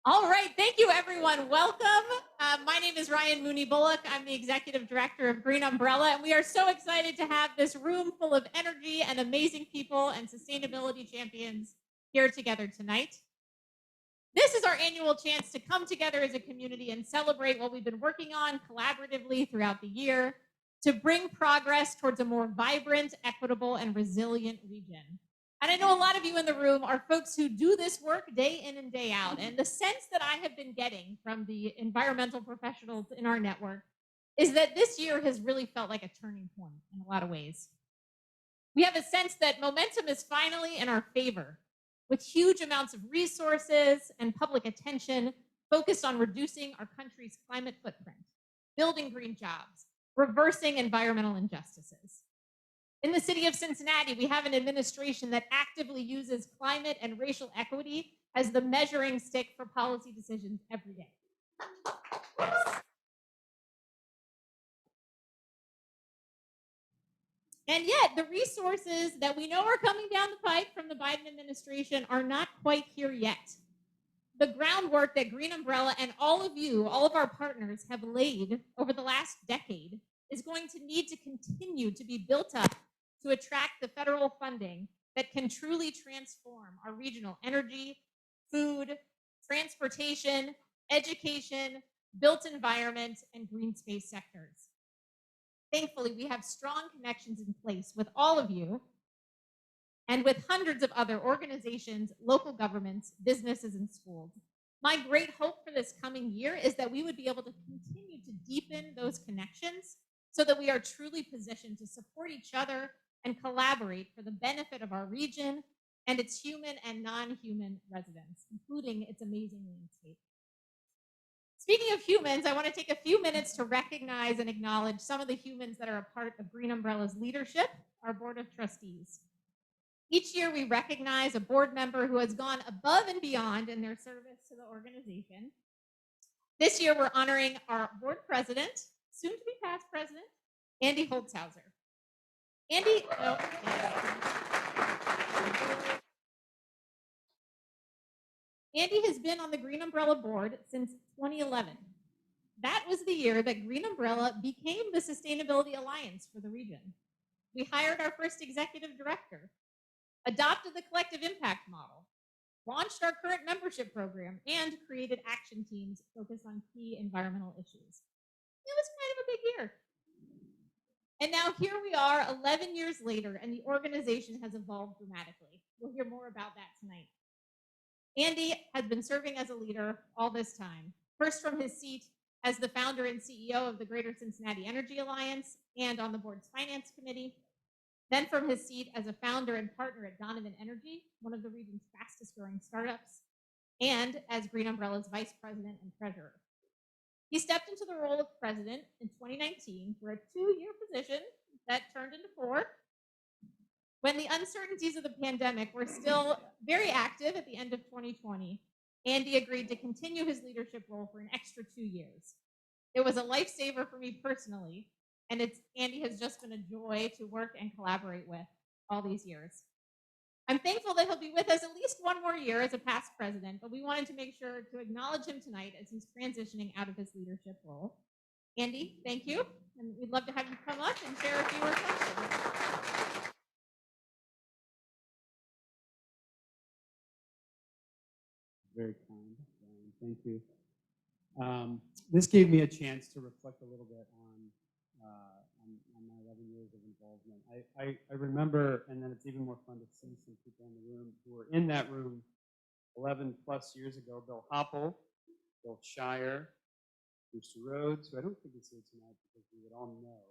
All right, thank you everyone. Welcome. My name is Ryan Mooney-Bullock. I'm the Executive Director of Green Umbrella, and we are so excited to have this room full of energy and amazing people and sustainability champions here together tonight. This is our annual chance to come together as a community and celebrate what we've been working on collaboratively throughout the year to bring progress towards a more vibrant, equitable, and resilient region. And I know a lot of you in the room are folks who do this work day in and day out. And the sense that I have been getting from the environmental professionals in our network is that this year has really felt like a turning point in a lot of ways. We have a sense that momentum is finally in our favor, with huge amounts of resources and public attention focused on reducing our country's climate footprint, building green jobs, reversing environmental injustices. In the city of Cincinnati, we have an administration that actively uses climate and racial equity as the measuring stick for policy decisions every day. And yet, the resources that we know are coming down the pipe from the Biden administration are not quite here yet. The groundwork that Green Umbrella and all of you, all of our partners, have laid over the last decade is going to need to continue to be built up to attract the federal funding that can truly transform our regional energy, food, transportation, education, built environment, and green space sectors. Thankfully, we have strong connections in place with all of you and with hundreds of other organizations, local governments, businesses, and schools. My great hope for this coming year is that we would be able to continue to deepen those connections so that we are truly positioned to support each other and collaborate for the benefit of our region and its human and non-human residents, including its amazing landscape. Speaking of humans, I want to take a few minutes to recognize and acknowledge some of the humans that are a part of Green Umbrella's leadership, our board of trustees. Each year, we recognize a board member who has gone above and beyond in their service to the organization. This year, we're honoring our board president, soon to be past president, Andy Holzhauser. Andy has been on the Green Umbrella board since 2011. That was the year that Green Umbrella became the Sustainability Alliance for the region. We hired our first executive director, adopted the collective impact model, launched our current membership program, and created action teams focused on key environmental issues. It was kind of a big year. And now here we are 11 years later, and the organization has evolved dramatically. We'll hear more about that tonight. Andy has been serving as a leader all this time, first from his seat as the founder and CEO of the Greater Cincinnati Energy Alliance and on the board's finance committee, then from his seat as a founder and partner at Donovan Energy, one of the region's fastest growing startups, and as Green Umbrella's vice president and treasurer. He stepped into the role of president in 2019 for a 2-year position that turned into 4. When the uncertainties of the pandemic were still very active at the end of 2020, Andy agreed to continue his leadership role for an extra 2 years. It was a lifesaver for me personally, and Andy has just been a joy to work and collaborate with all these years. I'm thankful that he'll be with us at least 1 more year as a past president, but we wanted to make sure to acknowledge him tonight as he's transitioning out of his leadership role. Andy, thank you, and we'd love to have you come up and share a few reflections. Very kind, Ryan. Thank you. This gave me a chance to reflect a little bit on my 11 years of involvement. I remember, and then it's even more fun to see some people in the room who were in that room 11 plus years ago. Bill Hopple, Bill Shire, Bruce Rhodes, who I don't think is here tonight because we would all know,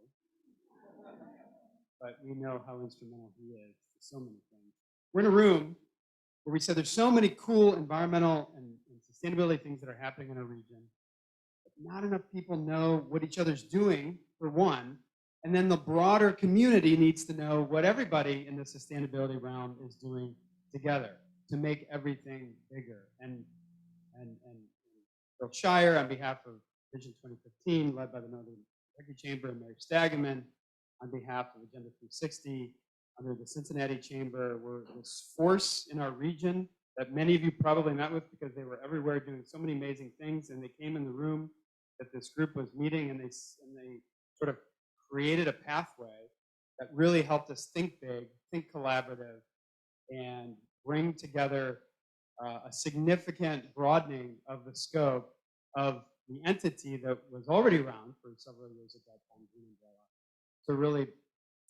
but we know how instrumental he is to so many things. We're in a room where we said there's so many cool environmental and sustainability things that are happening in our region, but not enough people know what each other's doing, for one, and then the broader community needs to know what everybody in the sustainability realm is doing together to make everything bigger. And Bill Shire, on behalf of Vision 2015, led by the Northern Kentucky Chamber, and Mary Stagaman, on behalf of Agenda 360, under the Cincinnati Chamber, we're this force in our region that many of you probably met with because they were everywhere doing so many amazing things, and they came in the room that this group was meeting, and they sort of created a pathway that really helped us think big, think collaborative, and bring together a significant broadening of the scope of the entity that was already around for several years at that time, Green Umbrella, to really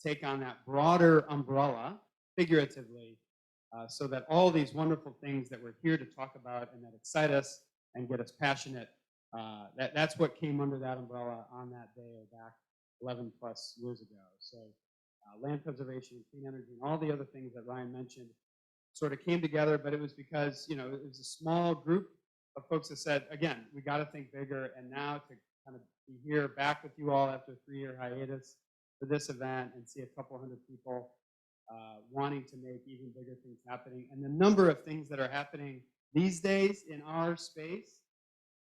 take on that broader umbrella, figuratively, so that all these wonderful things that we're here to talk about and that excite us and get us passionate, that's what came under that umbrella on that day back 11 plus years ago. So land preservation, clean energy, and all the other things that Ryan mentioned sort of came together, but it was because, you know, it was a small group of folks that said, again, we got to think bigger, and now to kind of be here back with you all after a 3-year hiatus for this event and see a couple hundred people wanting to make even bigger things happening. And the number of things that are happening these days in our space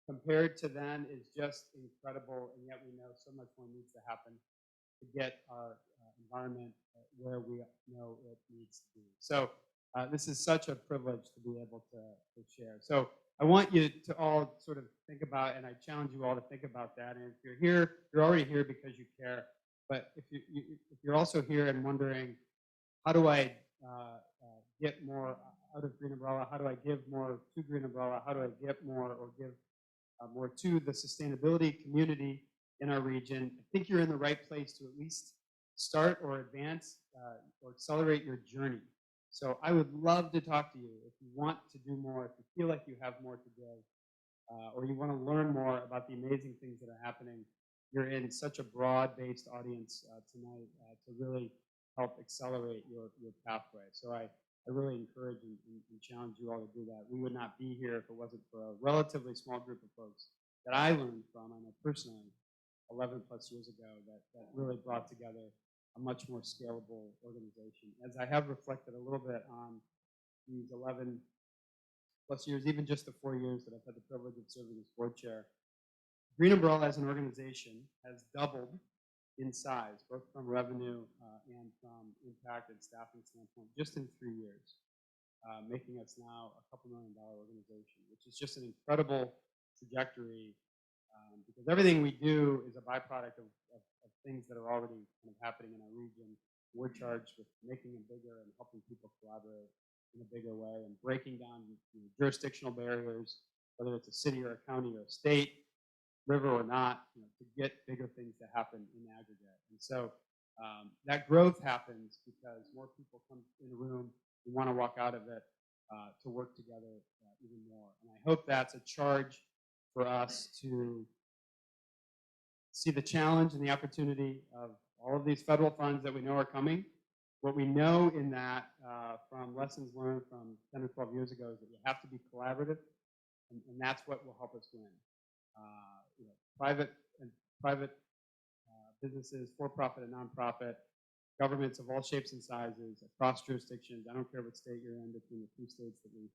compared to then is just incredible, and yet we know so much more needs to happen to get our environment where we know it needs to be. So this is such a privilege to be able to share. So I want you to all sort of think about, and I challenge you all to think about that. And if you're here, you're already here because you care. But if you're also here and wondering, how do I get more out of Green Umbrella? How do I give more to Green Umbrella? How do I get more or give more to the sustainability community in our region? I think you're in the right place to at least start or advance or accelerate your journey. So I would love to talk to you if you want to do more, if you feel like you have more to give, or you want to learn more about the amazing things that are happening. You're in such a broad-based audience tonight to really help accelerate your pathway. So I really encourage and challenge you all to do that. We would not be here if it wasn't for a relatively small group of folks that I learned from, I know personally, 11 plus years ago, that really brought together a much more scalable organization. As I have reflected a little bit on these 11 plus years, even just the 4 years that I've had the privilege of serving as board chair, Green Umbrella as an organization has doubled in size, both from revenue and from impact and staffing standpoint, just in 3 years, making us now a couple $1 million organization, which is just an incredible trajectory because everything we do is a byproduct of things that are already kind of happening in our region. We're charged with making them bigger and helping people collaborate in a bigger way and breaking down jurisdictional barriers, whether it's a city or a county or a state, river or not, to get bigger things to happen in aggregate. And so that growth happens because more people come in the room and want to walk out of it to work together even more. And I hope that's a charge for us to see the challenge and the opportunity of all of these federal funds that we know are coming. What we know in that from lessons learned from 10 or 12 years ago is that you have to be collaborative, and that's what will help us win. Private businesses, for-profit and nonprofit, governments of all shapes and sizes, across jurisdictions. I don't care what state you're in, between the 2 states that we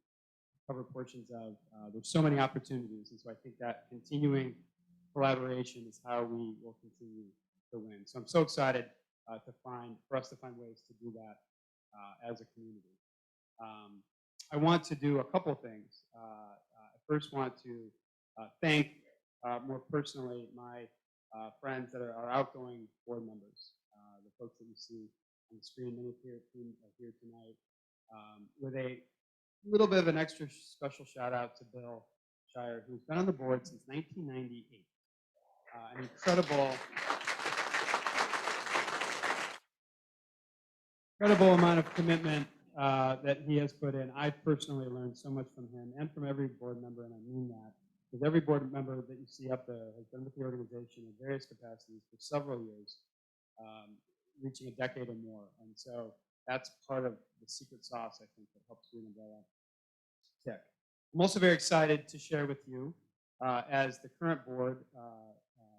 cover portions of. There's so many opportunities, and so I think that continuing collaboration is how we will continue to win. So I'm so excited for us to find ways to do that as a community. I want to do a couple things. I first want to thank more personally my friends that are our outgoing board members, the folks that you see on the screen. Many of you are here tonight, with a little bit of an extra special shout out to Bill Shire, who's been on the board since 1998. An incredible amount of commitment that he has put in. I personally learned so much from him and from every board member, and I mean that. Because every board member that you see up there has been with the organization in various capacities for several years, reaching a decade or more. And so that's part of the secret sauce, I think, that helps Green Umbrella tick. I'm also very excited to share with you, as the current board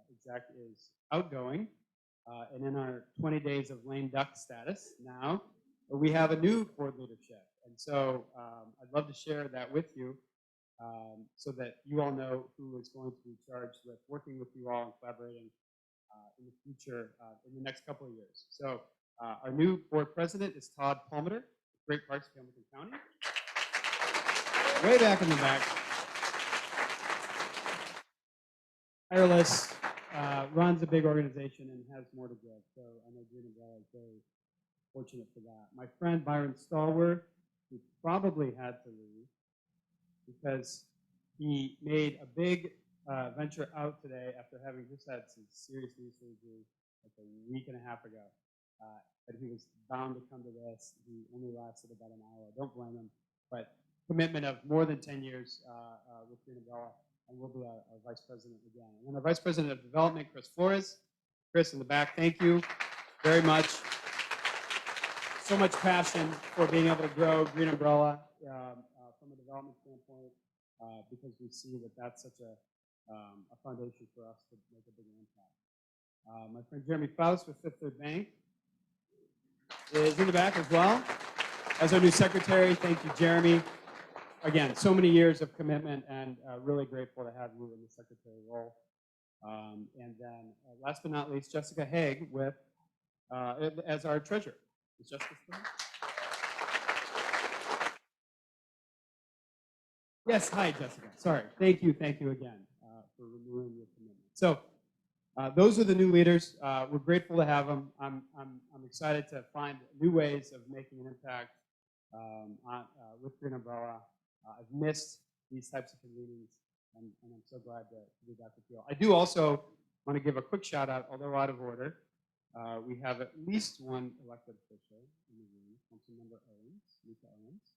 exec is outgoing, and in our 20 days of lame duck status now, we have a new board leadership. And so I'd love to share that with you so that you all know who is going to be charged with working with you all and collaborating in the future in the next couple of years. So our new board president is Todd Palmeter, Great Parks, Hamilton County. Way back in the back. Tireless, runs a big organization and has more to give. So I know Green Umbrella is very fortunate for that. My friend Byron Stallworth, who probably had to leave because he made a big venture out today after having just had some serious knee surgery like a week and a half ago. But he was bound to come to this. He only lasted about an hour. Don't blame him. But commitment of more than 10 years with Green Umbrella, and we'll be our vice president again. And then our vice president of development, Chris Flores. Chris in the back, thank you very much. So much passion for being able to grow Green Umbrella from a development standpoint because we see that that's such a foundation for us to make a bigger impact. My friend Jeremy Faust with Fifth Third Bank is in the back as well. As our new secretary, thank you, Jeremy. Again, so many years of commitment and really grateful to have you in the secretary role. And then last but not least, Jessica Haig with as our treasurer. Is Jessica still? Yes, hi, Jessica. Sorry. Thank you again for renewing your commitment. So those are the new leaders. We're grateful to have them. I'm excited to find new ways of making an impact with Green Umbrella. I've missed these types of meetings, and I'm so glad to be back with you all. I do also want to give a quick shout out, although out of order. We have at least one elected official in the room, Councilmember Owens, Lisa Owens.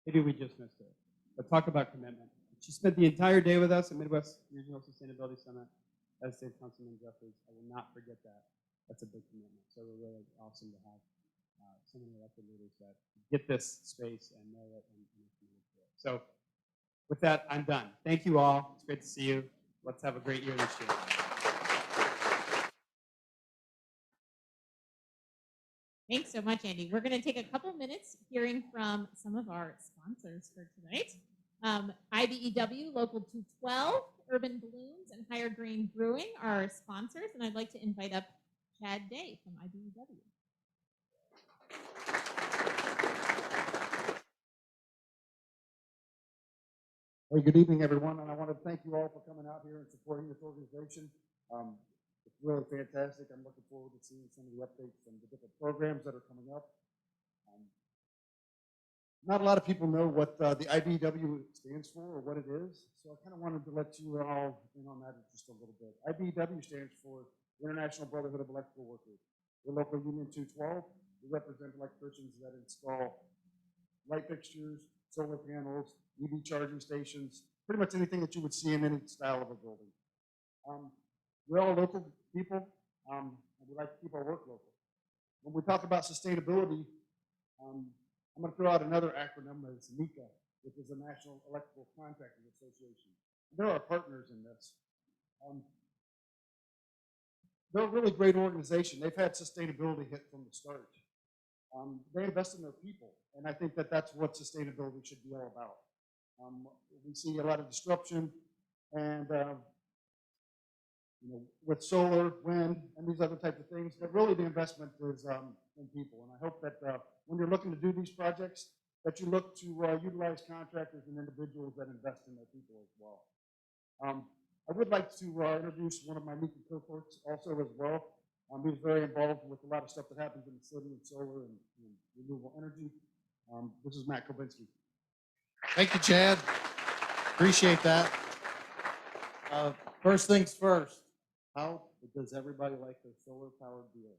Maybe we just missed her. But talk about commitment. She spent the entire day with us at Midwest Regional Sustainability Summit as did Councilman Jeffries. I will not forget that. That's a big commitment. So we're really awesome to have so many elected leaders that get this space and know it and are committed to it. So with that, I'm done. Thank you all. It's great to see you. Let's have a great year this year. Thanks so much, Andy. We're going to take a couple minutes hearing from some of our sponsors for tonight. IBEW, Local 212, Urban Blooms, and Higher Grain Brewing are our sponsors, and I'd like to invite up Chad Day from IBEW. Hey, good evening, everyone, and I want to thank you all for coming out here and supporting this organization. It's really fantastic. I'm looking forward to seeing some of the updates and the different programs that are coming up. Not a lot of people know what the IBEW stands for or what it is, so I kind of wanted to let you all in on that just a little bit. IBEW stands for International Brotherhood of Electrical Workers. We're local Union 212. We represent electricians that install light fixtures, solar panels, EV charging stations, pretty much anything that you would see in any style of a building. We're all local people, and we like to keep our work local. When we talk about sustainability, I'm going to throw out another acronym, it's NECA, which is the National Electrical Contractors Association. They're our partners in this. They're a really great organization. They've had sustainability hit from the start. They invest in their people, and I think that that's what sustainability should be all about. We see a lot of disruption, and with solar, wind, and these other types of things, but really the investment is in people. And I hope that when you're looking to do these projects, that you look to utilize contractors and individuals that invest in their people as well. I would like to introduce one of my NECA cohorts also as well. He's very involved with a lot of stuff that happens in the city and solar and renewable energy. This is Matt Kobinski. Thank you, Chad. Appreciate that. First things first, how does everybody like their solar-powered beer?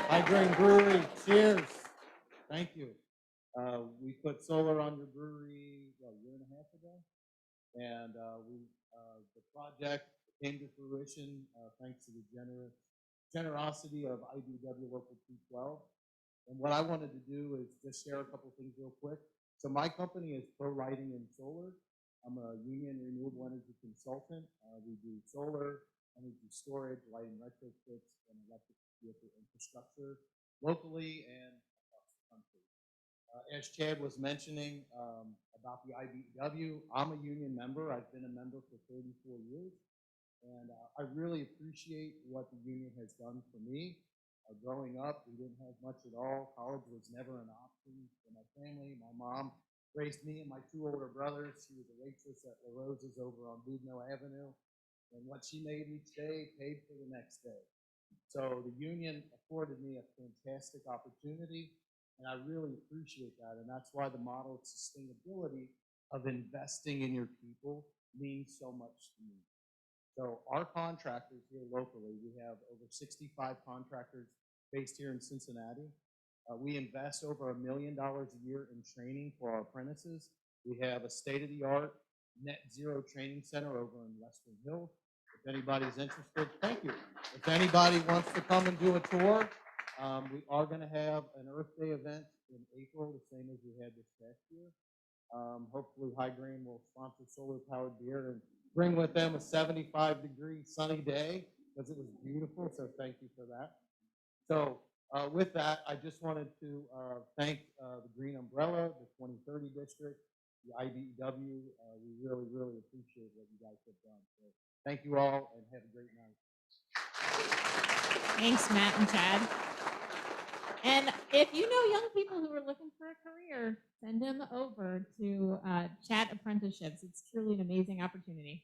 High Grain Brewery, cheers. Thank you. We put solar on your brewery a year and a half ago, and the project came to fruition thanks to the generosity of IBEW Local 212. And what I wanted to do is just share a couple things real quick. So my company is Pro Lighting and Solar. I'm a union renewable energy consultant. We do solar, energy storage, lighting retrofits, and electric vehicle infrastructure locally and across the country. As Chad was mentioning about the IBEW, I'm a union member. I've been a member for 34 years, and I really appreciate what the union has done for me. Growing up, we didn't have much at all. College was never an option for my family. My mom raised me and my two older brothers. She was a waitress at La Rosa's over on Boudneau Avenue. And what she made each day paid for the next day. So the union afforded me a fantastic opportunity, and I really appreciate that. And that's why the model of sustainability of investing in your people means so much to me. So our contractors here locally, we have over 65 contractors based here in Cincinnati. We invest over $1 million a year in training for our apprentices. We have a state-of-the-art net zero training center over in Western Hills. If anybody's interested, thank you. If anybody wants to come and do a tour, we are going to have an Earth Day event in April, the same as we had this past year. Hopefully High Grain will sponsor solar-powered beer and bring with them a 75-degree sunny day because it was beautiful, so thank you for that. So with that, I just wanted to thank the Green Umbrella, the 2030 District, the IBEW. We really, really appreciate what you guys have done. So thank you all, and have a great night. Thanks, Matt and Chad. And if you know young people who are looking for a career, send them over to Chat Apprenticeships. It's truly an amazing opportunity.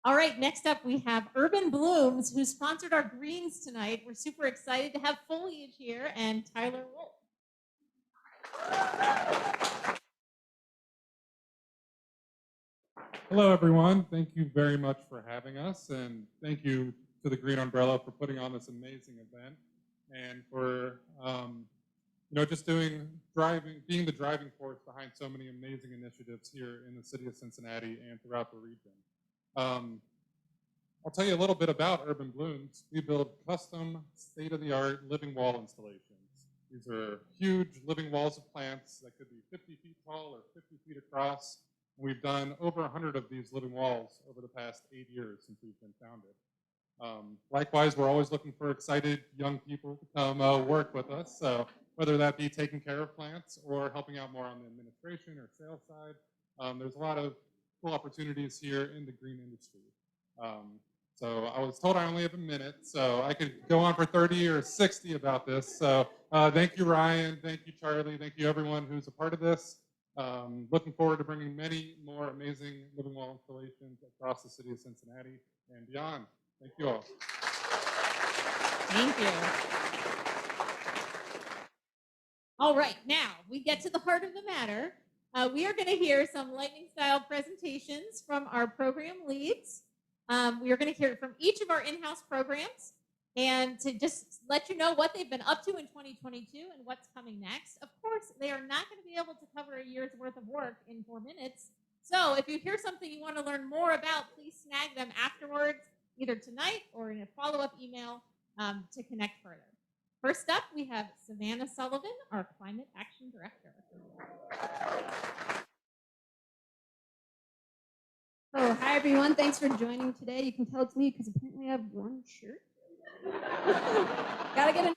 All right, next up we have Urban Blooms, who sponsored our greens tonight. We're super excited to have Foliage here and Tyler Wolf. Hello, everyone. Thank you very much for having us, and thank you to the Green Umbrella for putting on this amazing event, and for just being the driving force behind so many amazing initiatives here in the city of Cincinnati and throughout the region. I'll tell you a little bit about Urban Blooms. We build custom, state-of-the-art living wall installations. These are huge living walls of plants that could be 50 feet tall or 50 feet across. We've done over 100 of these living walls over the past 8 years since we've been founded. Likewise, we're always looking for excited young people to come work with us. So whether that be taking care of plants or helping out more on the administration or sales side, there's a lot of cool opportunities here in the green industry. So I was told I only have a minute, so I could go on for 30 or 60 about this. So thank you, Ryan. Thank you, Charlie. Thank you, everyone who's a part of this. Looking forward to bringing many more amazing living wall installations across the city of Cincinnati and beyond. Thank you all. Thank you. All right, now we get to the heart of the matter. We are going to hear some lightning style presentations from our program leads. We are going to hear from each of our in-house programs, and to just let you know what they've been up to in 2022 and what's coming next. Of course, they are not going to be able to cover a year's worth of work in 4 minutes. So if you hear something you want to learn more about, please snag them afterwards, either tonight or in a follow-up email to connect further. First up, we have Savannah Sullivan, our Climate Action Director. Oh, hi everyone. Thanks for joining today. You can tell it's me because apparently I have one shirt. Gotta get a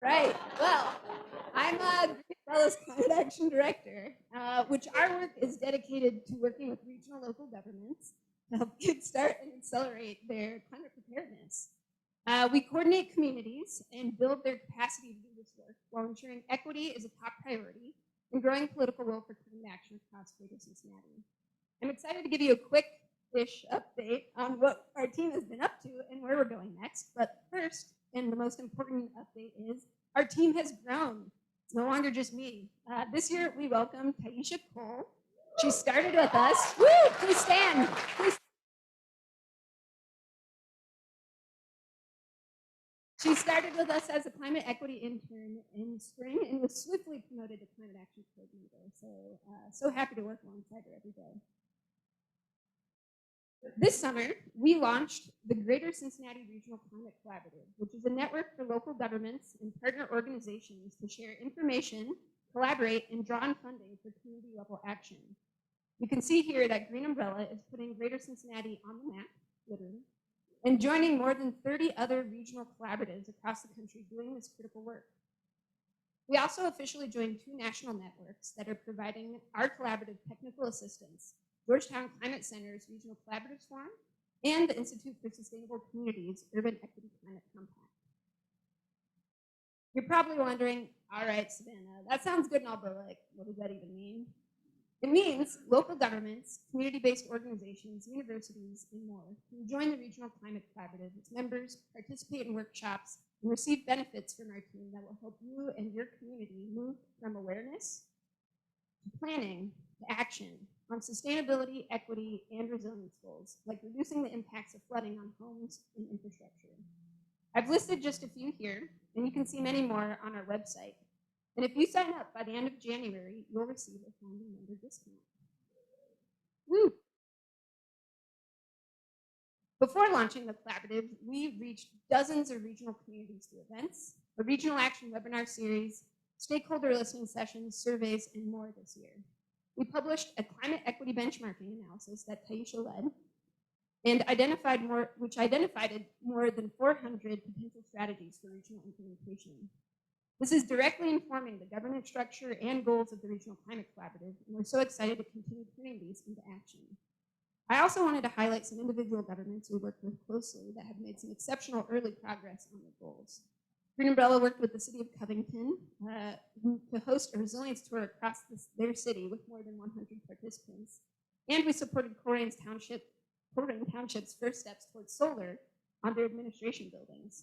right. Well, I'm Green Umbrella's Climate Action Director, which our work is dedicated to working with regional local governments to help kickstart and accelerate their climate preparedness. We coordinate communities and build their capacity to do this work while ensuring equity is a top priority and growing political will for climate action across greater Cincinnati. I'm excited to give you a quick-ish update on what our team has been up to and where we're going next. But first, and the most important update is, our team has grown. It's no longer just me. This year, we welcomed Taisha Cole. She started with us. Woo! Please stand. Please. She started with us as a climate equity intern in spring and was swiftly promoted to climate action coordinator. So happy to work alongside her every day. This summer, we launched the Greater Cincinnati Regional Climate Collaborative, which is a network for local governments and partner organizations to share information, collaborate, and draw on funding for community-level action. You can see here that Green Umbrella is putting Greater Cincinnati on the map, literally, and joining more than 30 other regional collaboratives across the country doing this critical work. We also officially joined 2 national networks that are providing our collaborative technical assistance: Georgetown Climate Center's Regional Collaboratives Forum and the Institute for Sustainable Communities Urban Equity Climate Compact. You're probably wondering, all right, Savannah, that sounds good and all, but like, what does that even mean? It means local governments, community-based organizations, universities, and more can join the Regional Climate Collaborative. Its members participate in workshops and receive benefits from our team that will help you and your community move from awareness to planning to action on sustainability, equity, and resilience goals, like reducing the impacts of flooding on homes and infrastructure. I've listed just a few here, and you can see many more on our website. And if you sign up by the end of January, you'll receive a founding member discount. Woo! Before launching the collaborative, we reached dozens of regional communities through events, a regional action webinar series, stakeholder listening sessions, surveys, and more this year. We published a climate equity benchmarking analysis that Taisha led, and identified more than 400 potential strategies for regional implementation. This is directly informing the governance structure and goals of the Regional Climate Collaborative, and we're so excited to continue turning these into action. I also wanted to highlight some individual governments we worked with closely that have made some exceptional early progress on their goals. Green Umbrella worked with the city of Covington to host a resilience tour across their city with more than 100 participants. And we supported Coleraine Township's first steps towards solar on their administration buildings.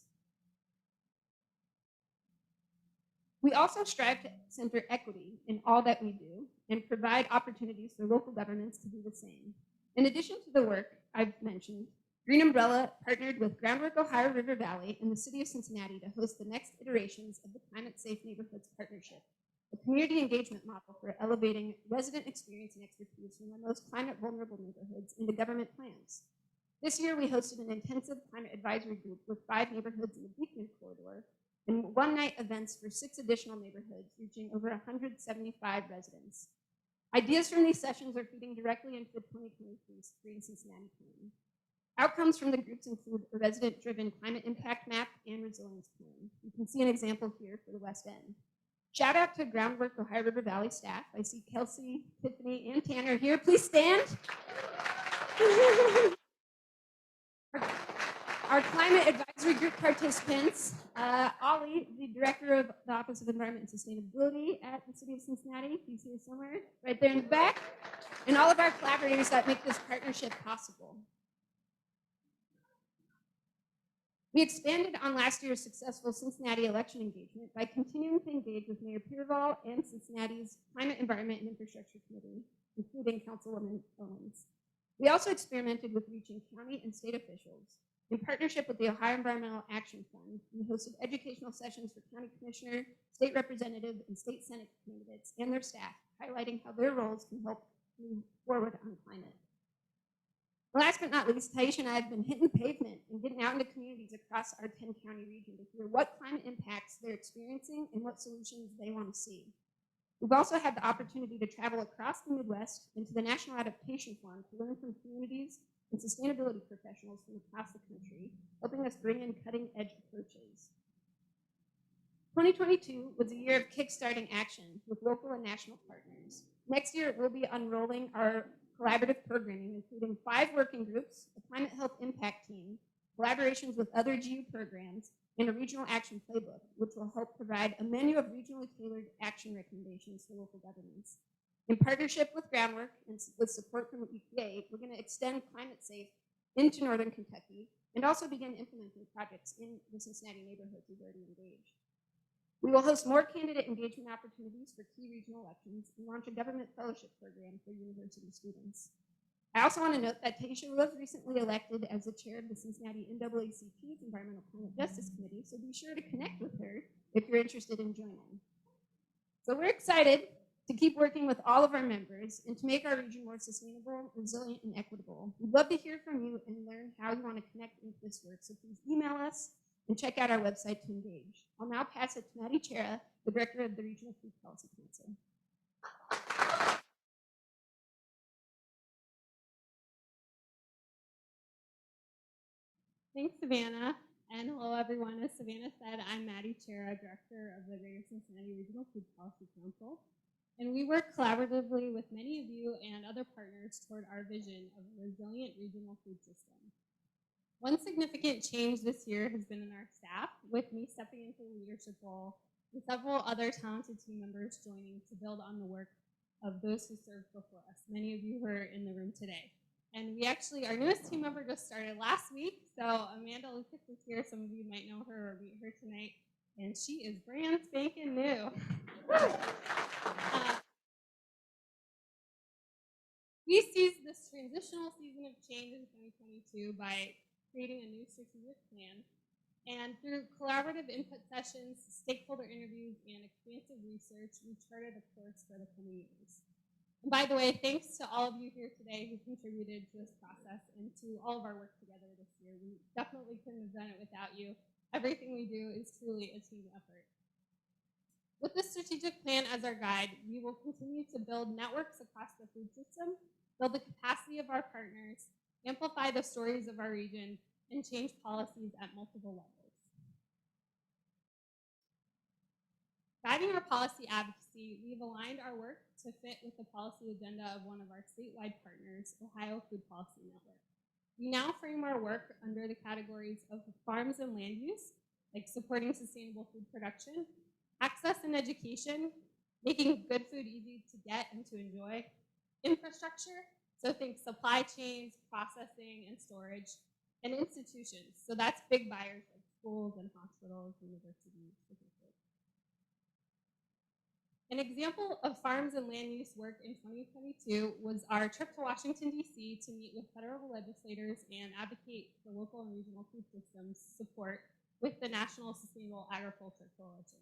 We also strive to center equity in all that we do and provide opportunities for local governments to do the same. In addition to the work I've mentioned, Green Umbrella partnered with Groundwork Ohio River Valley and the city of Cincinnati to host the next iterations of the Climate Safe Neighborhoods Partnership, a community engagement model for elevating resident experience and expertise from the most climate vulnerable neighborhoods into government plans. This year, we hosted an intensive climate advisory group with 5 neighborhoods in the Beacon Corridor and one-night events for 6 additional neighborhoods, reaching over 175 residents. Ideas from these sessions are feeding directly into the 2023 Spring Cincinnati Plan. Outcomes from the groups include a resident-driven climate impact map and resilience plan. You can see an example here for the West End. Shout out to Groundwork Ohio River Valley staff. I see Kelsey, Tiffany, and Tanner here. Please stand. Our climate advisory group participants, Ollie, the director of the Office of Environment and Sustainability at the City of Cincinnati, he's here somewhere, right there in the back, and all of our collaborators that make this partnership possible. We expanded on last year's successful Cincinnati election engagement by continuing to engage with Mayor Peervall and Cincinnati's Climate, Environment, and Infrastructure Committee, including Councilwoman Owens. We also experimented with reaching county and state officials. In partnership with the Ohio Environmental Action Fund, we hosted educational sessions for county commissioner, state representative, and state senate candidates and their staff, highlighting how their roles can help move forward on climate. Last but not least, Taisha and I have been hitting the pavement and getting out into communities across our 10-county region to hear what climate impacts they're experiencing and what solutions they want to see. We've also had the opportunity to travel across the Midwest and to the National Adaptation Forum to learn from communities and sustainability professionals from across the country, helping us bring in cutting-edge approaches. 2022 was a year of kickstarting action with local and national partners. Next year, we'll be unrolling our collaborative programming, including 5 working groups, a climate health impact team, collaborations with other GU programs, and a regional action playbook, which will help provide a menu of regionally tailored action recommendations for local governments. In partnership with Groundwork and with support from the EPA, we're going to extend Climate Safe into Northern Kentucky and also begin implementing projects in the Cincinnati neighborhoods we've already engaged. We will host more candidate engagement opportunities for key regional elections and launch a government fellowship program for university students. I also want to note that Taisha was recently elected as the chair of the Cincinnati NAACP's Environmental Climate Justice Committee, so be sure to connect with her if you're interested in joining. So we're excited to keep working with all of our members and to make our region more sustainable, resilient, and equitable. We'd love to hear from you and learn how you want to connect into this work, so please email us and check out our website to engage. I'll now pass it to Maddie Chera, the director of the Regional Food Policy Council. Thanks, Savannah. And hello, everyone. As Savannah said, I'm Maddie Chera, director of the Greater Cincinnati Regional Food Policy Council. And we work collaboratively with many of you and other partners toward our vision of a resilient regional food system. One significant change this year has been in our staff, with me stepping into the leadership role and several other talented team members joining to build on the work of those who served before us, many of you who are in the room today. And we actually, our newest team member just started last week, so Amanda Lucas is here. Some of you might know her or meet her tonight, and she is brand spanking new. We seized this transitional season of change in 2022 by creating a new strategic plan. And through collaborative input sessions, stakeholder interviews, and expansive research, we charted a course for the coming years. And by the way, thanks to all of you here today who contributed to this process and to all of our work together this year. We definitely couldn't have done it without you. Everything we do is truly a team effort. With this strategic plan as our guide, we will continue to build networks across the food system, build the capacity of our partners, amplify the stories of our region, and change policies at multiple levels. Guiding our policy advocacy, we've aligned our work to fit with the policy agenda of one of our statewide partners, Ohio Food Policy Network. We now frame our work under the categories of farms and land use, like supporting sustainable food production, access and education, making good food easy to get and to enjoy, infrastructure, so think supply chains, processing, and storage, and institutions, so that's big buyers like schools and hospitals, universities, businesses. An example of farms and land use work in 2022 was our trip to Washington, D.C. to meet with federal legislators and advocate for local and regional food systems support with the National Sustainable Agriculture Coalition.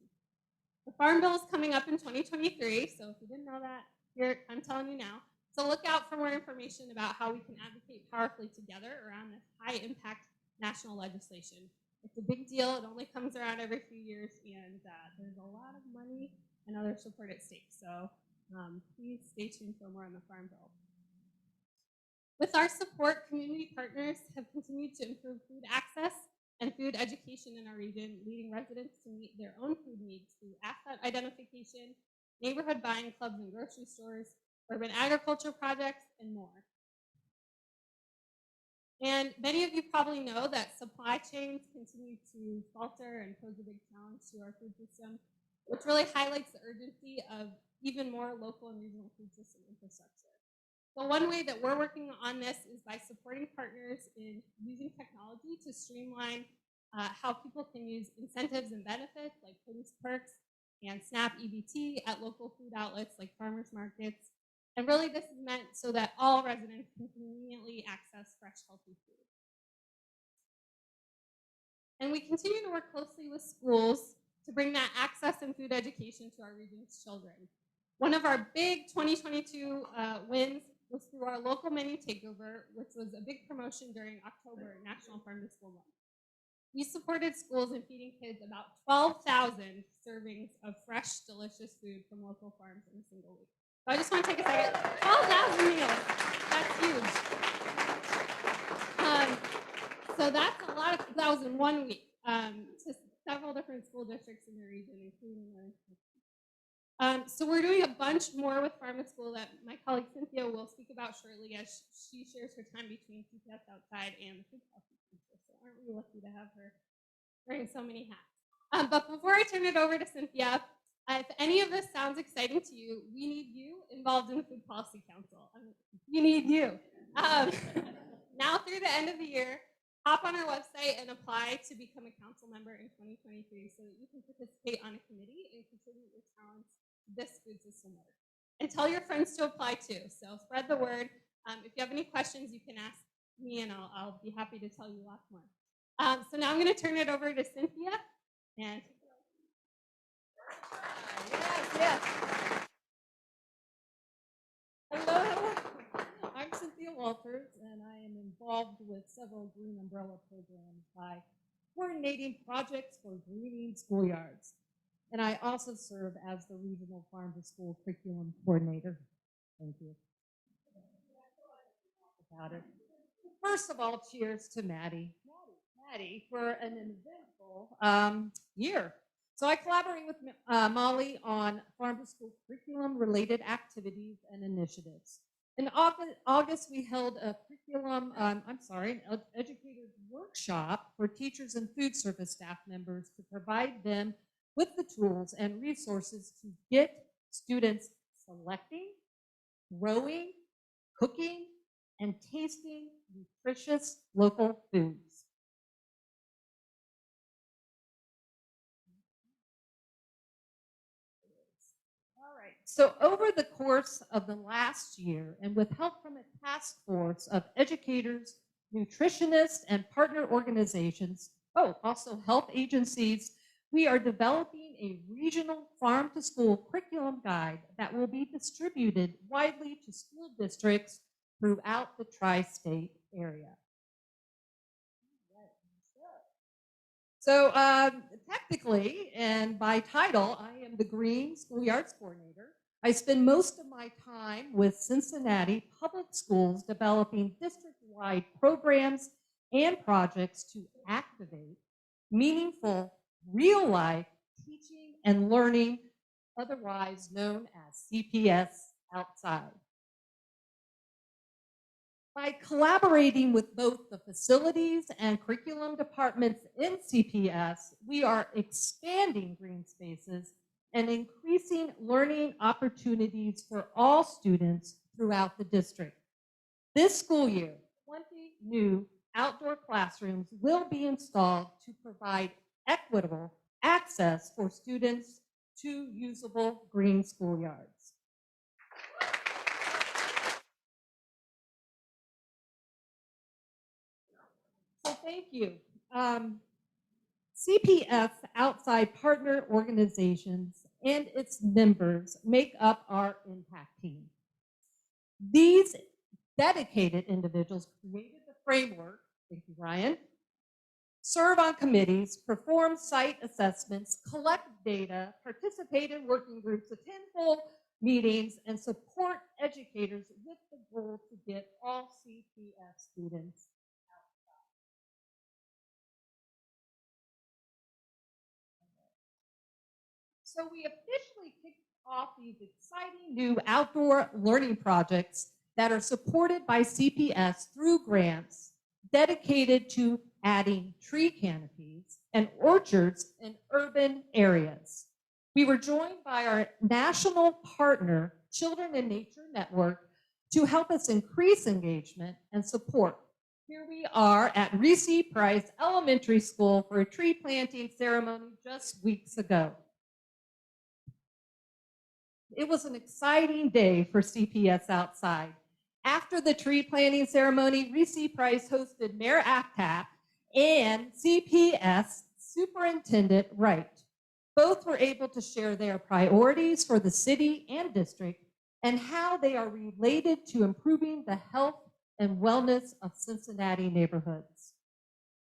The Farm Bill is coming up in 2023, so if you didn't know that, here I'm telling you now. So look out for more information about how we can advocate powerfully together around this high-impact national legislation. It's a big deal. It only comes around every few years, and there's a lot of money and other support at stake. So please stay tuned for more on the Farm Bill. With our support, community partners have continued to improve food access and food education in our region, leading residents to meet their own food needs through asset identification, neighborhood buying clubs and grocery stores, urban agriculture projects, and more. And many of you probably know that supply chains continue to falter and pose a big challenge to our food system, which really highlights the urgency of even more local and regional food system infrastructure. So one way that we're working on this is by supporting partners in using technology to streamline how people can use incentives and benefits like produce perks and SNAP EBT at local food outlets like farmers markets. And really this is meant so that all residents can conveniently access fresh, healthy food. And we continue to work closely with schools to bring that access and food education to our region's children. One of our big 2022 wins was through our local menu takeover, which was a big promotion during October National Farm to School Month. We supported schools in feeding kids about 12,000 servings of fresh, delicious food from local farms in a single week. So I just want to take a second. 12,000 meals. That's huge. So that's a lot of, that was in 1 week to several different school districts in the region, including so we're doing a bunch more with Farm to School that my colleague Cynthia will speak about shortly as she shares her time between CPS Outside and the Food Policy Center. So aren't we lucky to have her wearing so many hats? But before I turn it over to Cynthia, if any of this sounds exciting to you, we need you involved in the Food Policy Council. We need you. Now through the end of the year, hop on our website and apply to become a council member in 2023 so that you can participate on a committee and contribute your talents to this food system work. And tell your friends to apply too. So spread the word. If you have any questions, you can ask me and I'll be happy to tell you lots more. So now I'm going to turn it over to Cynthia. And Yes. Hello. I'm Cynthia Walters, and I am involved with several Green Umbrella programs by coordinating projects for greening schoolyards. And I also serve as the Regional Farm to School Curriculum Coordinator. Thank you. About it. First of all, cheers to Maddie for an eventful year. So I collaborate with Molly on farm to school curriculum related activities and initiatives. In August, we held a an educators workshop for teachers and food service staff members to provide them with the tools and resources to get students selecting, growing, cooking, and tasting nutritious local foods. All right, so over the course of the last year, and with help from a task force of educators, nutritionists, and partner organizations, also health agencies, we are developing a regional farm-to-school curriculum guide that will be distributed widely to school districts throughout the tri-state area. So technically, and by title, I am the Green Schoolyards Coordinator. I spend most of my time with Cincinnati Public Schools developing district-wide programs and projects to activate meaningful, real-life teaching and learning, otherwise known as CPS outside. By collaborating with both the facilities and curriculum departments in CPS, we are expanding green spaces and increasing learning opportunities for all students throughout the district. This school year, 20 new outdoor classrooms will be installed to provide equitable access for students to usable green schoolyards. So thank you. CPS outside partner organizations and its members make up our impact team. These dedicated individuals created the framework, thank you, Ryan, serve on committees, perform site assessments, collect data, participate in working groups, attend full meetings, and support educators with the goal to get all CPS students outside. So we officially kicked off these exciting new outdoor learning projects that are supported by CPS through grants dedicated to adding tree canopies and orchards in urban areas. We were joined by our national partner, Children in Nature Network, to help us increase engagement and support. Here we are at Reese Price Elementary School for a tree planting ceremony just weeks ago. It was an exciting day for CPS outside. After the tree planting ceremony, Reese Price hosted Mayor Aftap and CPS Superintendent Wright. Both were able to share their priorities for the city and district and how they are related to improving the health and wellness of Cincinnati neighborhoods.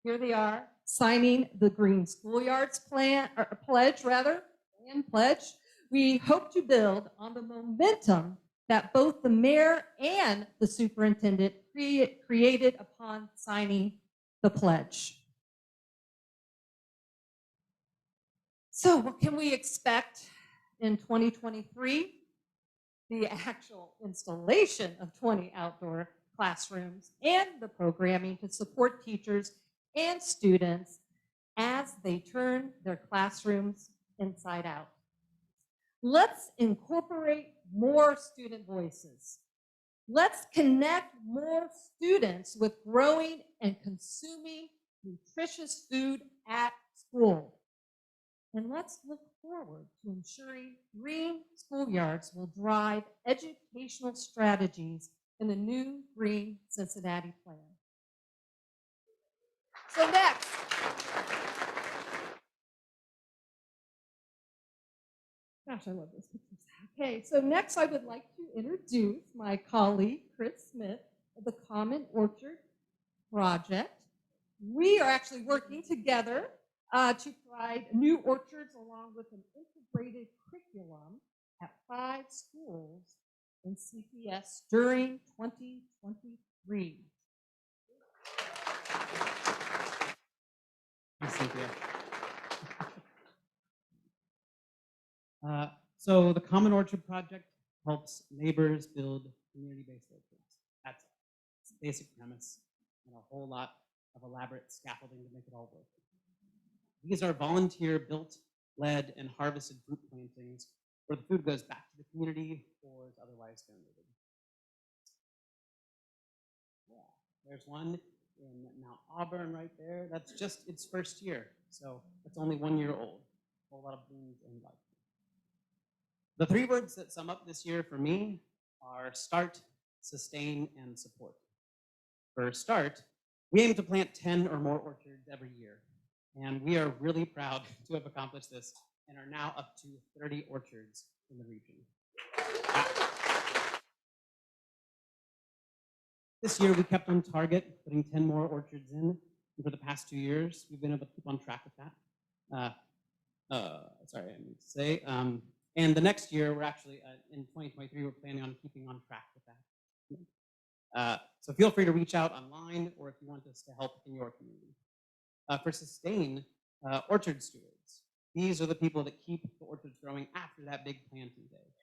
Here they are signing the Green Schoolyards pledge. We hope to build on the momentum that both the mayor and the superintendent created upon signing the pledge. So what can we expect in 2023? The actual installation of 20 outdoor classrooms and the programming to support teachers and students as they turn their classrooms inside out. Let's incorporate more student voices. Let's connect more students with growing and consuming nutritious food at school. And let's look forward to ensuring green schoolyards will drive educational strategies in the new Green Cincinnati plan. So next, gosh, I love this picture. Okay, so next I would like to introduce my colleague, Chris Smyth, of the Common Orchard Project. We are actually working together to provide new orchards along with an integrated curriculum at 5 schools in CPS during 2023. Thanks, Cynthia. So the Common Orchard Project helps neighbors build community-based orchards. That's it. It's the basic premise and a whole lot of elaborate scaffolding to make it all work. These are volunteer-built, led, and harvested fruit plantings where the food goes back to the community or is otherwise donated. Yeah, there's one in Mount Auburn right there. That's just its first year, so it's only 1 year old. A whole lot of blooms and life. The 3 words that sum up this year for me are start, sustain, and support. For start, we aim to plant 10 or more orchards every year, and we are really proud to have accomplished this and are now up to 30 orchards in the region. This year, we kept on target, putting 10 more orchards in. And for the past 2 years, we've been able to keep on track with that. Sorry, I meant to say. And the next year, we're actually, in 2023, we're planning on keeping on track with that. So feel free to reach out online or if you want us to help in your community. For sustain, orchard stewards. These are the people that keep the orchards growing after that big planting day.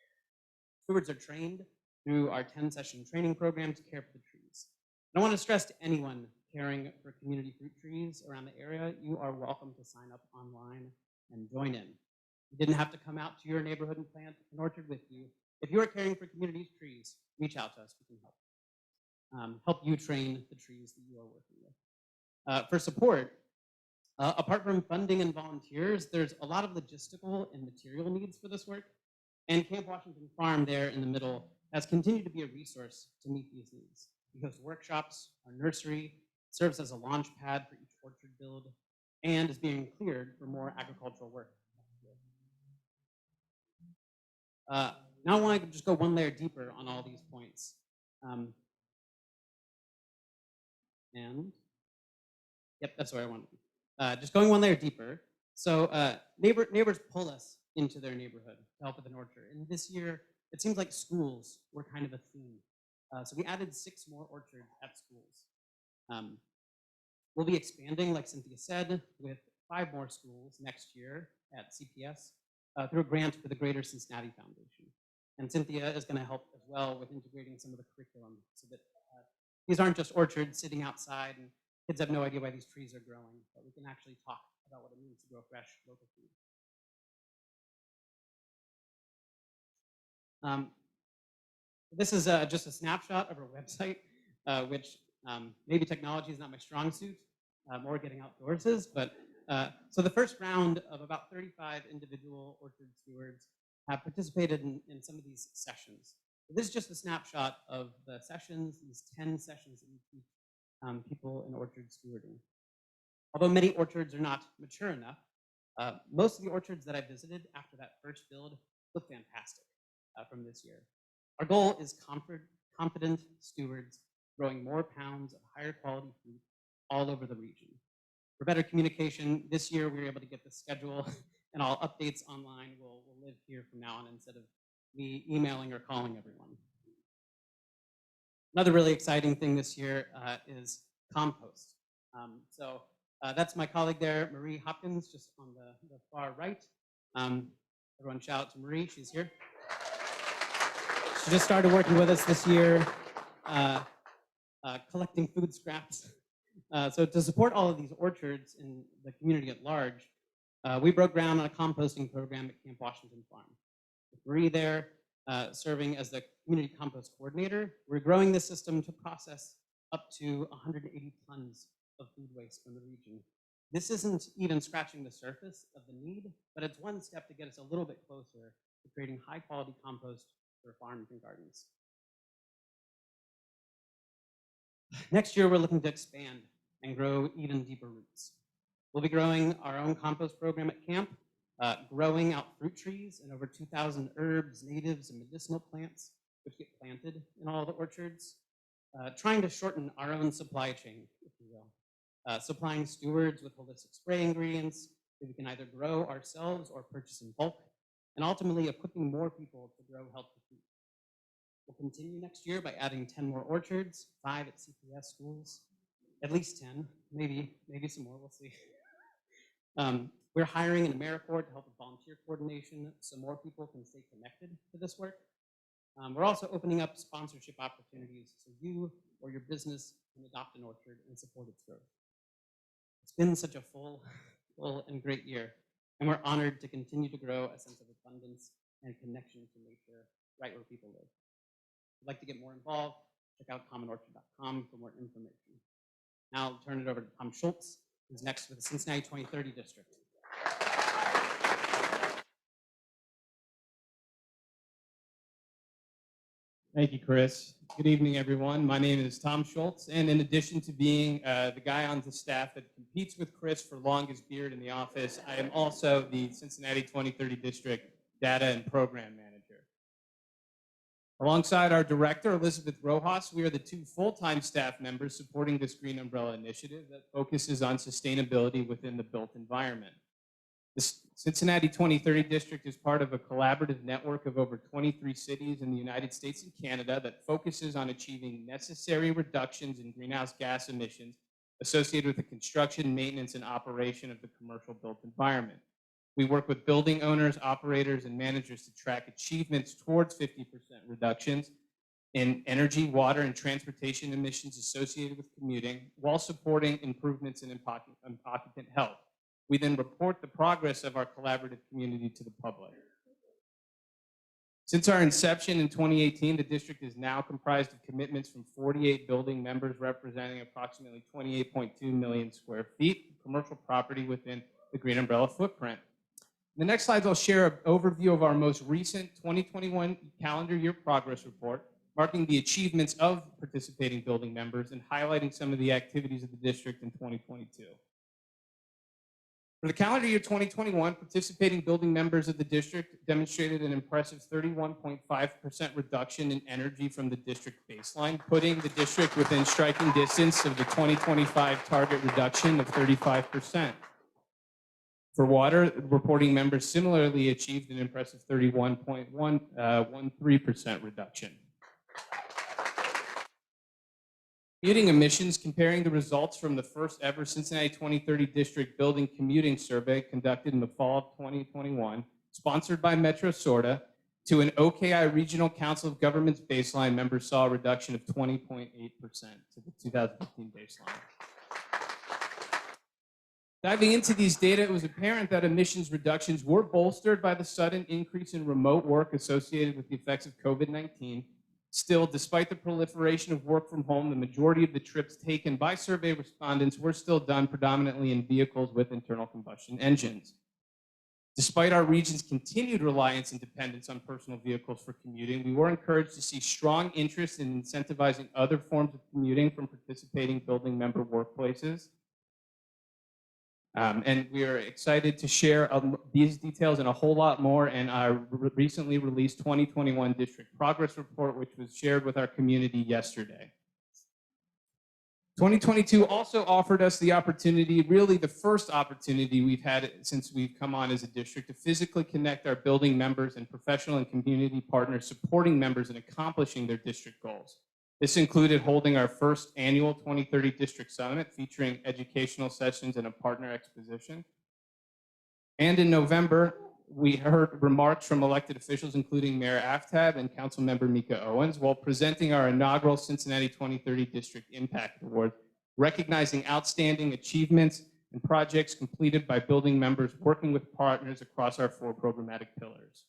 Stewards are trained through our 10-session training program to care for the trees. And I want to stress to anyone caring for community fruit trees around the area, you are welcome to sign up online and join in. You didn't have to come out to your neighborhood and plant an orchard with you. If you are caring for community trees, reach out to us, we can help. Help you train the trees that you are working with. For support, apart from funding and volunteers, there's a lot of logistical and material needs for this work. And Camp Washington Farm there in the middle has continued to be a resource to meet these needs. We host workshops, our nursery serves as a launch pad for each orchard build, and is being cleared for more agricultural work. Now I want to just go one layer deeper on all these points. Yep, that's where I want to be. Just going one layer deeper. So neighbors pull us into their neighborhood to help with an orchard. And this year, it seems like schools were kind of a theme. So we added 6 more orchards at schools. We'll be expanding, like Cynthia said, with 5 more schools next year at CPS through a grant for the Greater Cincinnati Foundation. And Cynthia is going to help as well with integrating some of the curriculum so that these aren't just orchards sitting outside and kids have no idea why these trees are growing, but we can actually talk about what it means to grow fresh local food. This is just a snapshot of our website, which maybe technology is not my strong suit, more getting outdoors is, but so the first round of about 35 individual orchard stewards have participated in some of these sessions. So this is just a snapshot of the sessions, these 10 sessions that we teach people in orchard stewarding. Although many orchards are not mature enough, most of the orchards that I visited after that first build look fantastic from this year. Our goal is confident stewards growing more pounds of higher quality fruit all over the region. For better communication, this year we were able to get the schedule and all updates online will live here from now on instead of me emailing or calling everyone. Another really exciting thing this year is compost. So that's my colleague there, Marie Hopkins, just on the far right. Everyone shout out to Marie, she's here. She just started working with us this year, collecting food scraps. So to support all of these orchards in the community at large, we broke ground on a composting program at Camp Washington Farm. With Marie there, serving as the community compost coordinator, we're growing this system to process up to 180 tons of food waste from the region. This isn't even scratching the surface of the need, but it's one step to get us a little bit closer to creating high quality compost for farms and gardens. Next year, we're looking to expand and grow even deeper roots. We'll be growing our own compost program at camp, growing out fruit trees and over 2,000 herbs, natives, and medicinal plants, which get planted in all the orchards, trying to shorten our own supply chain, if you will, supplying stewards with holistic spray ingredients that we can either grow ourselves or purchase in bulk, and ultimately equipping more people to grow healthy food. We'll continue next year by adding 10 more orchards, 5 at CPS schools, at least 10, maybe some more, we'll see. We're hiring an AmeriCorps to help with volunteer coordination so more people can stay connected to this work. We're also opening up sponsorship opportunities so you or your business can adopt an orchard and support its growth. It's been such a full and great year, and we're honored to continue to grow a sense of abundance and connection to nature right where people live. If you'd like to get more involved, check out commonorchard.com for more information. Now I'll turn it over to Tom Schultz, who's next with the Cincinnati 2030 district. Thank you, Chris. Good evening, everyone. My name is Tom Schultz, and in addition to being the guy on the staff that competes with Chris for longest beard in the office, I am also the Cincinnati 2030 District Data and Program Manager. Alongside our director, Elizabeth Rojas, we are the two full-time staff members supporting this Green Umbrella initiative that focuses on sustainability within the built environment. The Cincinnati 2030 District is part of a collaborative network of over 23 cities in the United States and Canada that focuses on achieving necessary reductions in greenhouse gas emissions associated with the construction, maintenance, and operation of the commercial built environment. We work with building owners, operators, and managers to track achievements towards 50% reductions in energy, water, and transportation emissions associated with commuting while supporting improvements in occupant health. We then report the progress of our collaborative community to the public. Since our inception in 2018, the district is now comprised of commitments from 48 building members representing approximately 28.2 million square feet of commercial property within the Green Umbrella footprint. In the next slides, I'll share an overview of our most recent 2021 calendar year progress report, marking the achievements of participating building members and highlighting some of the activities of the district in 2022. For the calendar year 2021, participating building members of the district demonstrated an impressive 31.5% reduction in energy from the district baseline, putting the district within striking distance of the 2025 target reduction of 35%. For water, reporting members similarly achieved an impressive 31.13% reduction. Commuting emissions, comparing the results from the first ever Cincinnati 2030 District Building Commuting Survey conducted in the fall of 2021, sponsored by Metro Sorta, to an OKI Regional Council of Governments baseline, members saw a reduction of 20.8% to the 2015 baseline. Diving into these data, it was apparent that emissions reductions were bolstered by the sudden increase in remote work associated with the effects of COVID-19. Still, despite the proliferation of work from home, the majority of the trips taken by survey respondents were still done predominantly in vehicles with internal combustion engines. Despite our region's continued reliance and dependence on personal vehicles for commuting, we were encouraged to see strong interest in incentivizing other forms of commuting from participating building member workplaces. And we are excited to share these details and a whole lot more in our recently released 2021 District Progress Report, which was shared with our community yesterday. 2022 also offered us the opportunity, really the first opportunity we've had since we've come on as a district, to physically connect our building members and professional and community partners supporting members in accomplishing their district goals. This included holding our first annual 2030 District Summit featuring educational sessions and a partner exposition. And in November, we heard remarks from elected officials, including Mayor Aftab and Councilmember Mika Owens, while presenting our inaugural Cincinnati 2030 District Impact Award, recognizing outstanding achievements and projects completed by building members working with partners across our 4 programmatic pillars.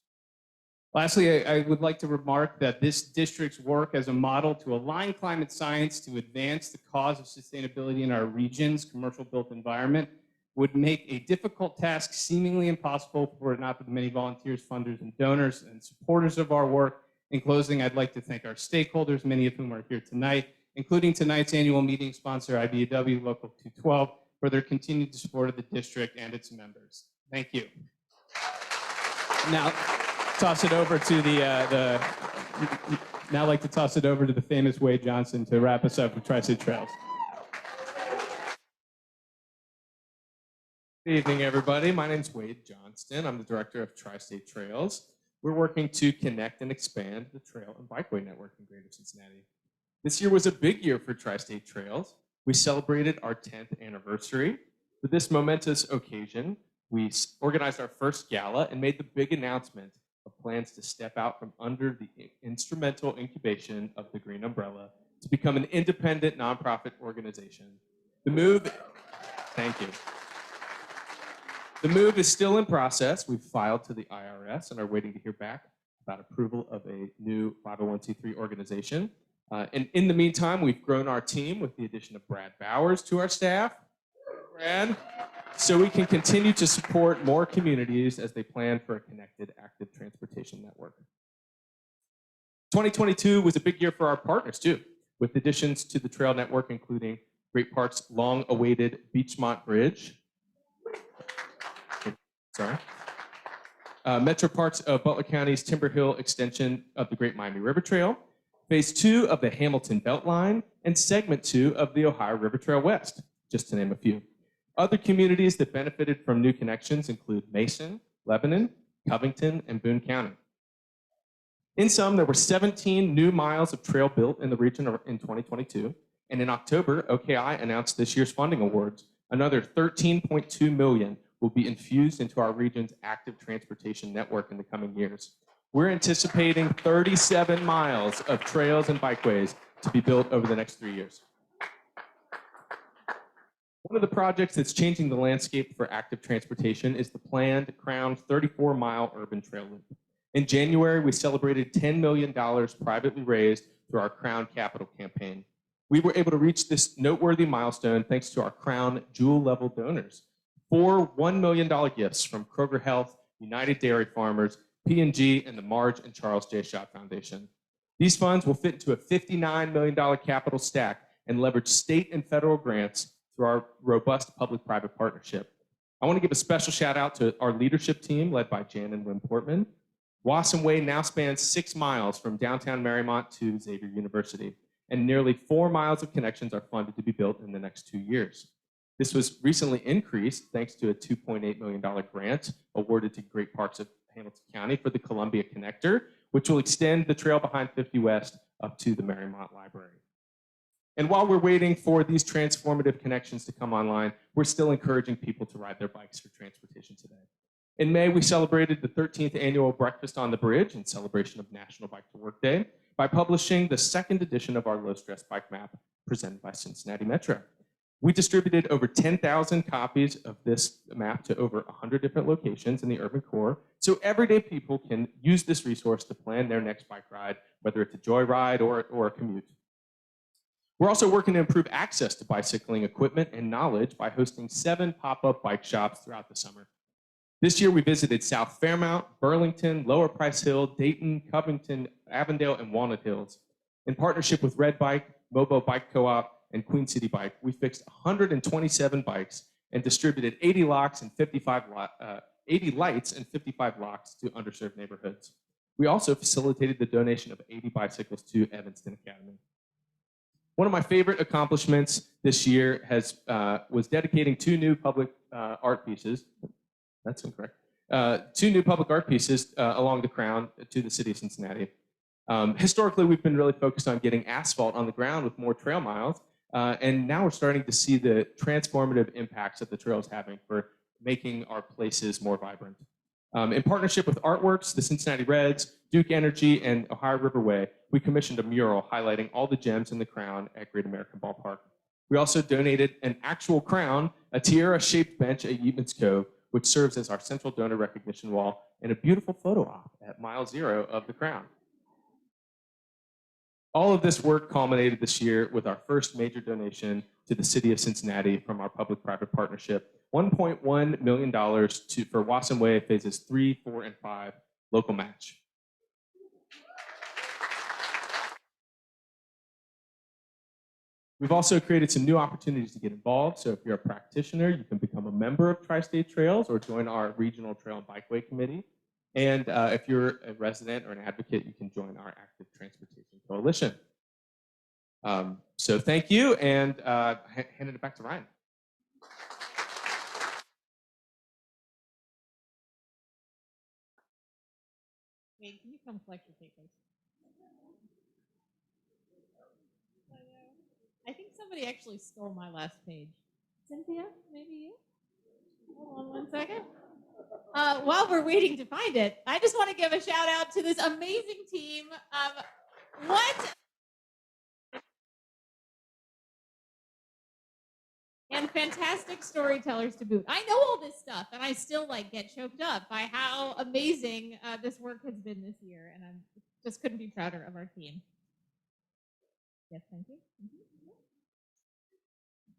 Lastly, I would like to remark that this district's work as a model to align climate science to advance the cause of sustainability in our region's commercial built environment would make a difficult task seemingly impossible were it not for the many volunteers, funders, and donors and supporters of our work. In closing, I'd like to thank our stakeholders, many of whom are here tonight, including tonight's annual meeting sponsor, IBEW Local 212, for their continued support of the district and its members. Thank you. Now, toss it over to now I'd like to toss it over to the famous Wade Johnston to wrap us up with Tri-State Trails. Good evening, everybody. My name's Wade Johnston. I'm the director of Tri-State Trails. We're working to connect and expand the trail and bikeway network in Greater Cincinnati. This year was a big year for Tri-State Trails. We celebrated our 10th anniversary. For this momentous occasion, we organized our first gala and made the big announcement of plans to step out from under the instrumental incubation of the Green Umbrella to become an independent nonprofit organization. The move, thank you. The move is still in process. We've filed to the IRS and are waiting to hear back about approval of a new 501c3 organization. And in the meantime, we've grown our team with the addition of Brad Bowers to our staff. Brad, so we can continue to support more communities as they plan for a connected active transportation network. 2022 was a big year for our partners too, with additions to the trail network, including Great Park's long-awaited Beachmont Bridge. Metro Parks of Butler County's Timber Hill extension of the Great Miami River Trail, Phase 2 of the Hamilton Beltline, and Segment 2 of the Ohio River Trail West, just to name a few. Other communities that benefited from new connections include Mason, Lebanon, Covington, and Boone County. In sum, there were 17 new miles of trail built in the region in 2022, and in October, OKI announced this year's funding awards. Another $13.2 million will be infused into our region's active transportation network in the coming years. We're anticipating 37 miles of trails and bikeways to be built over the next 3 years. One of the projects that's changing the landscape for active transportation is the planned Crown 34-mile urban trail loop. In January, we celebrated $10 million privately raised through our Crown Capital campaign. We were able to reach this noteworthy milestone thanks to our Crown Jewel-level donors. 4 $1 million gifts from Kroger Health, United Dairy Farmers, P&G, and the Marge and Charles J. Schott Foundation. These funds will fit into a $59 million capital stack and leverage state and federal grants through our robust public-private partnership. I want to give a special shout out to our leadership team led by Jan and Wim Portman. Wasson Way now spans 6 miles from downtown Marymount to Xavier University, and nearly 4 miles of connections are funded to be built in the next 2 years. This was recently increased thanks to a $2.8 million grant awarded to Great Parks of Hamilton County for the Columbia Connector, which will extend the trail behind 50 West up to the Marymount Library. And while we're waiting for these transformative connections to come online, we're still encouraging people to ride their bikes for transportation today. In May, we celebrated the 13th annual Breakfast on the Bridge in celebration of National Bike to Work Day by publishing the 2nd edition of our low-stress bike map presented by Cincinnati Metro. We distributed over 10,000 copies of this map to over 100 different locations in the urban core, so everyday people can use this resource to plan their next bike ride, whether it's a joyride or a commute. We're also working to improve access to bicycling equipment and knowledge by hosting 7 pop-up bike shops throughout the summer. This year, we visited South Fairmount, Burlington, Lower Price Hill, Dayton, Covington, Avondale, and Walnut Hills. In partnership with Red Bike, Mobo Bike Co-op, and Queen City Bike, we fixed 127 bikes and distributed 80 lights and 55 locks to underserved neighborhoods. We also facilitated the donation of 80 bicycles to Evanston Academy. One of my favorite accomplishments this year was dedicating 2 new public art pieces. That's incorrect. 2 new public art pieces along the Crown to the city of Cincinnati. Historically, we've been really focused on getting asphalt on the ground with more trail miles, and now we're starting to see the transformative impacts that the trail is having for making our places more vibrant. In partnership with Artworks, the Cincinnati Reds, Duke Energy, and Ohio Riverway, we commissioned a mural highlighting all the gems in the Crown at Great American Ballpark. We also donated an actual crown, a tiara-shaped bench at Yeatman's Cove, which serves as our central donor recognition wall, and a beautiful photo op at mile 0 of the Crown. All of this work culminated this year with our first major donation to the city of Cincinnati from our public-private partnership, $1.1 million for Wasson Way phases 3, 4, and 5 local match. We've also created some new opportunities to get involved. So if you're a practitioner, you can become a member of Tri-State Trails or join our Regional Trail and Bikeway Committee. And if you're a resident or an advocate, you can join our Active Transportation Coalition. So thank you, and handing it back to Ryan. Wait, can you come collect your papers? I think somebody actually stole my last page. Cynthia, maybe you? Hold on one second. While we're waiting to find it, I just want to give a shout out to this amazing team. What? And fantastic storytellers to boot. I know all this stuff, and I still get choked up by how amazing this work has been this year, and I just couldn't be prouder of our team. Yes, thank you.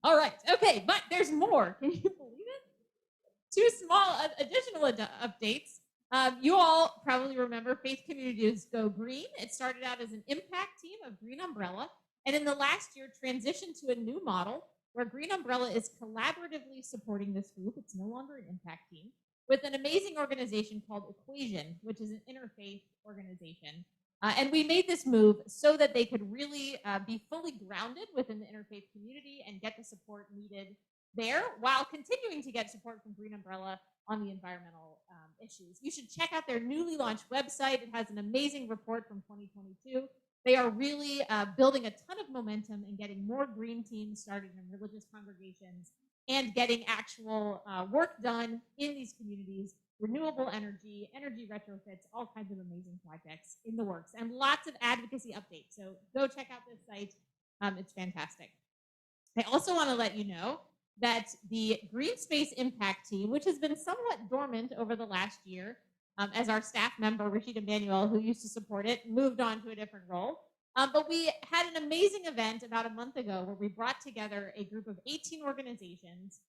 All right, okay, but there's more. Can you believe it? 2 small additional updates. You all probably remember Faith Communities Go Green. It started out as an impact team of Green Umbrella, and in the last year transitioned to a new model where Green Umbrella is collaboratively supporting this group. It's no longer an impact team, with an amazing organization called Equation, which is an interfaith organization. And we made this move so that they could really be fully grounded within the interfaith community and get the support needed there, while continuing to get support from Green Umbrella on the environmental issues. You should check out their newly launched website. It has an amazing report from 2022. They are really building a ton of momentum and getting more green teams started in religious congregations and getting actual work done in these communities, renewable energy, energy retrofits, all kinds of amazing projects in the works, and lots of advocacy updates. So go check out this site. It's fantastic. I also want to let you know that the Green Space Impact Team, which has been somewhat dormant over the last year, as our staff member, Rashida Manuel, who used to support it, moved on to a different role. But we had an amazing event about a month ago where we brought together a group of 18 organizations.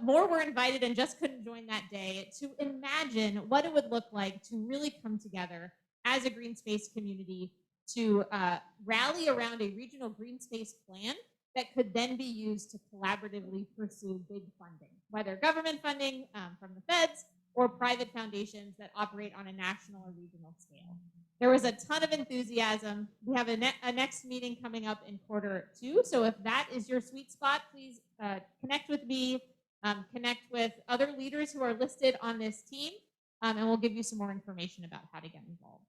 More were invited and just couldn't join that day, to imagine what it would look like to really come together as a green space community to rally around a regional green space plan that could then be used to collaboratively pursue big funding, whether government funding from the feds or private foundations that operate on a national or regional scale. There was a ton of enthusiasm. We have a next meeting coming up in Q2. So if that is your sweet spot, please connect with me, connect with other leaders who are listed on this team, and we'll give you some more information about how to get involved.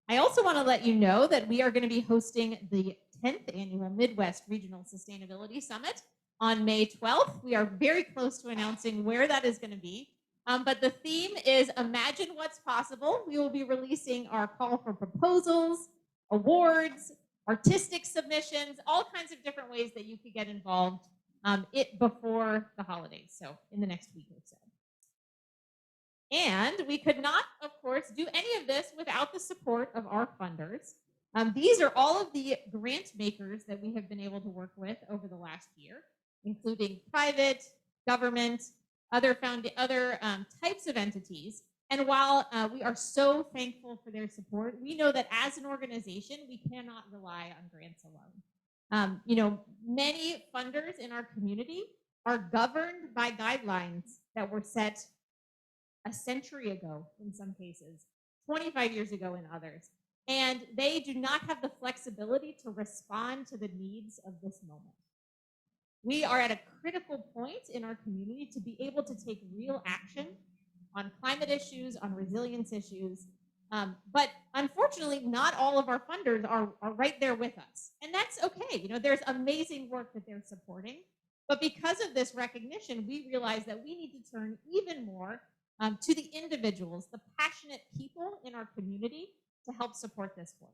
I also want to let you know that we are going to be hosting the 10th annual Midwest Regional Sustainability Summit on May 12th. We are very close to announcing where that is going to be. But the theme is Imagine What's Possible. We will be releasing our call for proposals, awards, artistic submissions, all kinds of different ways that you could get involved before the holidays, so in the next week or so. And we could not, of course, do any of this without the support of our funders. These are all of the grant makers that we have been able to work with over the last year, including private, government, other types of entities. And while we are so thankful for their support, we know that as an organization, we cannot rely on grants alone. Many funders in our community are governed by guidelines that were set a century ago in some cases, 25 years ago in others. And they do not have the flexibility to respond to the needs of this moment. We are at a critical point in our community to be able to take real action on climate issues, on resilience issues. But unfortunately, not all of our funders are right there with us. And that's okay. There's amazing work that they're supporting. But because of this recognition, we realize that we need to turn even more to the individuals, the passionate people in our community to help support this work.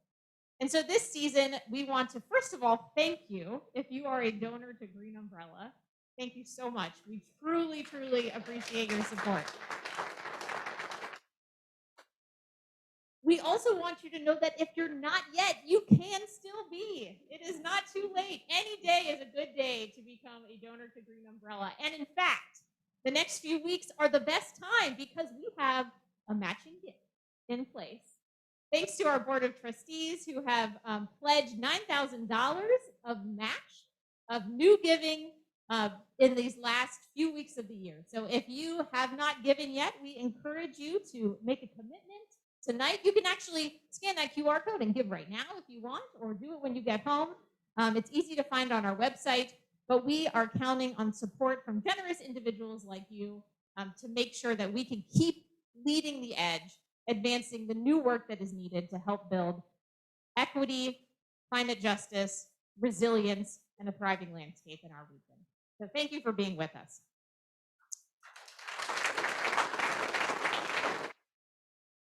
And so this season, we want to, first of all, thank you. If you are a donor to Green Umbrella, thank you so much. We truly, truly appreciate your support. We also want you to know that if you're not yet, you can still be. It is not too late. Any day is a good day to become a donor to Green Umbrella. And in fact, the next few weeks are the best time because we have a matching gift in place. Thanks to our board of trustees who have pledged $9,000 of match, of new giving in these last few weeks of the year. So if you have not given yet, we encourage you to make a commitment tonight. You can actually scan that QR code and give right now if you want, or do it when you get home. It's easy to find on our website, but we are counting on support from generous individuals like you to make sure that we can keep leading the edge, advancing the new work that is needed to help build equity, climate justice, resilience, and a thriving landscape in our region. So thank you for being with us.